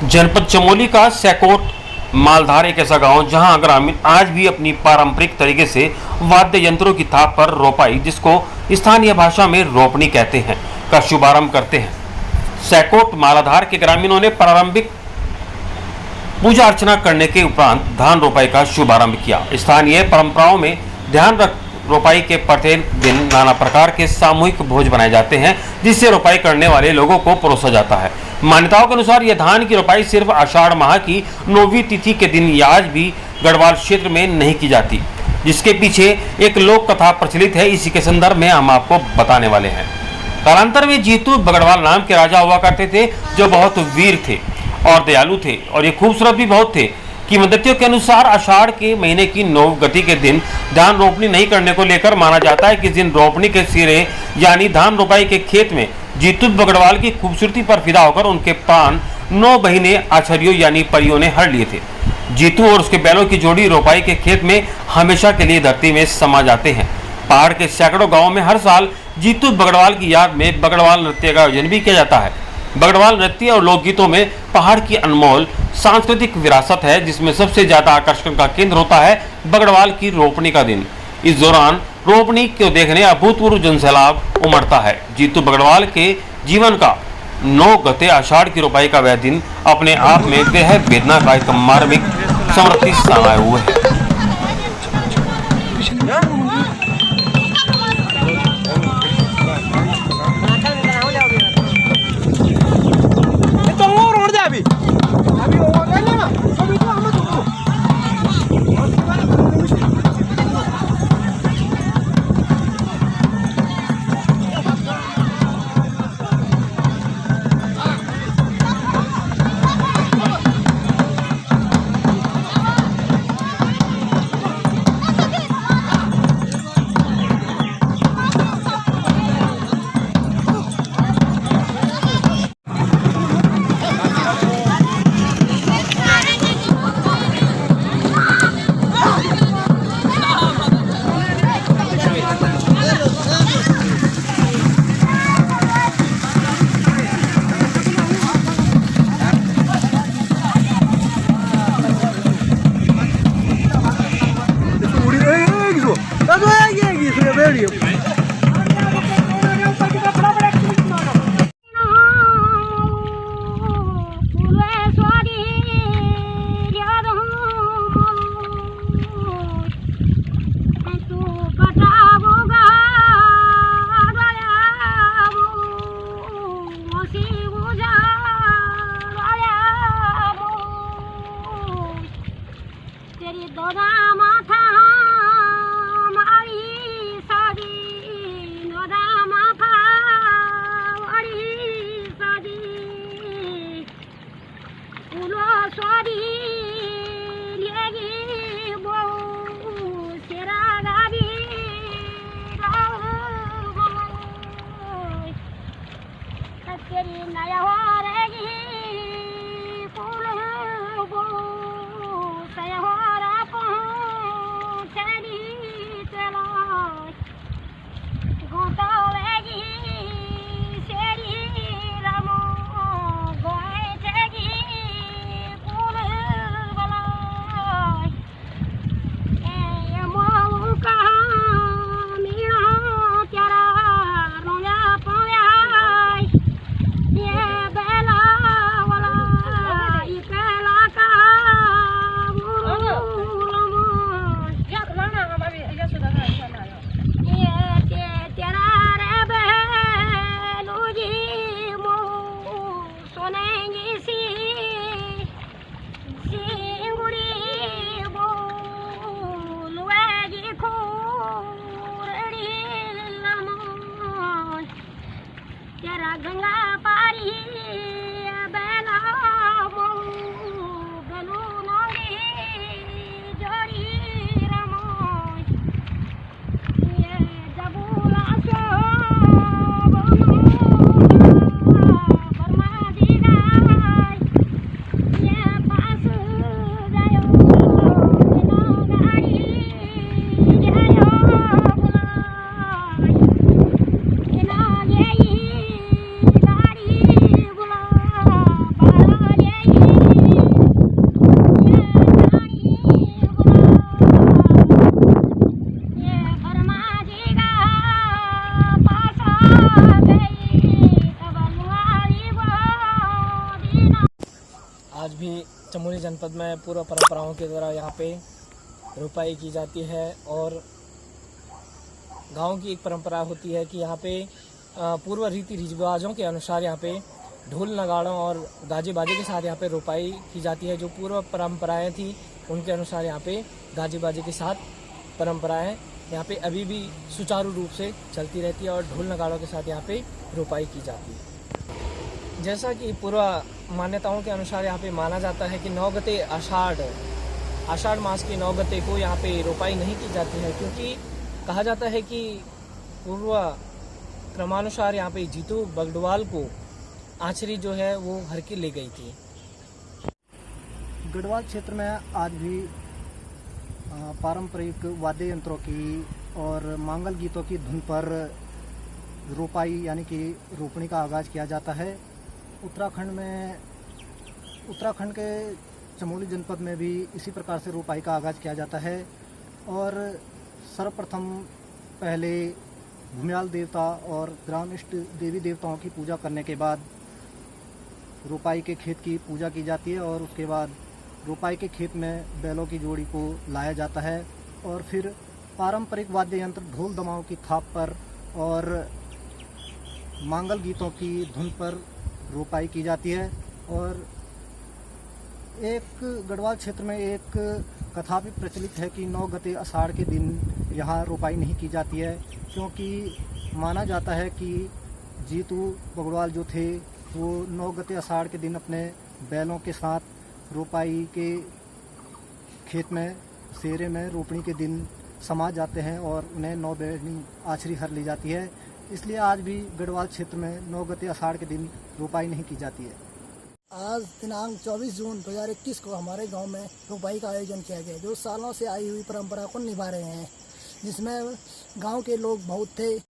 जनपद चमोली का सैकोट मालधार एक ऐसा गांव जहां ग्रामीण आज भी अपनी पारंपरिक तरीके से वाद्य यंत्रों की थाप पर रोपाई, जिसको स्थानीय भाषा में रोपनी कहते हैं, का शुभारंभ करते हैं। सैकोट मालाधार के ग्रामीणों ने प्रारंभिक पूजा अर्चना करने के उपरांत धान रोपाई का शुभारंभ किया। स्थानीय परंपराओं में ध्यान रख रोपाई के प्रत्येक दिन नाना प्रकार के सामूहिक भोज बनाए जाते हैं, जिससे रोपाई करने वाले लोगों को परोसा जाता है। मान्यताओं के अनुसार यह धान की रोपाई सिर्फ आषाढ़ माह की 9वीं तिथि के दिन या आज भी गढ़वाल क्षेत्र में नहीं की जाती, जिसके पीछे एक लोक कथा प्रचलित है। इसी के संदर्भ में हम आपको बताने वाले हैं। कालांतर में जीतू बगड़वाल नाम के राजा हुआ करते थे, जो बहुत वीर थे और दयालु थे, और ये खूबसूरत भी बहुत थे। किंवदंतियों के अनुसार आषाढ़ के महीने की 9 गति के दिन धान रोपनी नहीं करने को लेकर माना जाता है कि इस दिन रोपनी के सिरे यानी धान रोपाई के खेत में जीतू बगड़वाल की खूबसूरती पर फिदा होकर उनके प्राण 9 बहिने आछरियों यानी परियों ने हर लिए थे। जीतू और उसके बैलों की जोड़ी रोपाई के खेत में हमेशा के लिए धरती में समा जाते हैं। पहाड़ के सैकड़ों गाँव में हर साल जीतू बगड़वाल की याद में बगड़वाल नृत्य का आयोजन भी किया जाता है। बगड़वाल नृत्य और लोकगीतों में पहाड़ की अनमोल सांस्कृतिक विरासत है, जिसमें सबसे ज्यादा आकर्षण का केंद्र होता है बगड़वाल की रोपनी का दिन। इस दौरान रोपनी को देखने अभूतपूर्व जनसैलाब उमड़ता है। जीतू बगड़वाल के जीवन का 9 गते आषाढ़ की रोपाई का वह दिन अपने आप में बेहद वेदना का एक मार्मिक समृद्धि समाये हुए है। Yeah, आज भी चमोली जनपद में पूर्व परंपराओं के द्वारा यहाँ पे रोपाई की जाती है। और गांव की एक परंपरा होती है कि यहाँ पे पूर्व रीति रिवाजों के अनुसार यहाँ पे ढोल नगाड़ों और गाजे बाजे के साथ यहाँ पे रोपाई की जाती है। जो पूर्व परंपराएं थी उनके अनुसार यहाँ पे गाजे बाजे के साथ परंपराएं यहाँ पे अभी भी सुचारू रूप से चलती रहती है और ढोल नगाड़ों के साथ यहाँ पे रोपाई की जाती है। जैसा कि पूर्व मान्यताओं के अनुसार यहाँ पे माना जाता है कि 9 गते आषाढ़ मास के 9 गते को यहाँ पे रोपाई नहीं की जाती है, क्योंकि कहा जाता है कि पूर्व क्रमानुसार यहाँ पे जीतू बगड़वाल को आँचरी जो है वो हर की ले गई थी। गढ़वाल क्षेत्र में आज भी पारंपरिक वाद्य यंत्रों की और मांगल गीतों की धुन पर रोपाई यानी कि रोपणी का आगाज़ किया जाता है। उत्तराखंड के चमोली जनपद में भी इसी प्रकार से रोपाई का आगाज़ किया जाता है। और सर्वप्रथम पहले भूमियाल देवता और ग्राम इष्ट देवी देवताओं की पूजा करने के बाद रोपाई के खेत की पूजा की जाती है और उसके बाद रोपाई के खेत में बैलों की जोड़ी को लाया जाता है और फिर पारंपरिक वाद्य यंत्र ढोल दमाओं की थाप पर और मांगल गीतों की धुन पर रोपाई की जाती है। और एक गढ़वाल क्षेत्र में एक कथा भी प्रचलित है कि 9 गते आषाढ़ के दिन यहाँ रोपाई नहीं की जाती है, क्योंकि माना जाता है कि जीतू बगड़वाल जो थे वो 9 गते आषाढ़ के दिन अपने बैलों के साथ रोपाई के खेत में सेरे में रोपणी के दिन समा जाते हैं और उन्हें 9 बैली आछरी हर ली जाती है। इसलिए आज भी गढ़वाल क्षेत्र में 9 गते आषाढ़ के दिन रोपाई नहीं की जाती है। आज दिनांक 24 जून 2021 को हमारे गांव में रोपाई का आयोजन किया गया, जो सालों से आई हुई परंपरा को निभा रहे हैं, जिसमें गांव के लोग बहुत थे।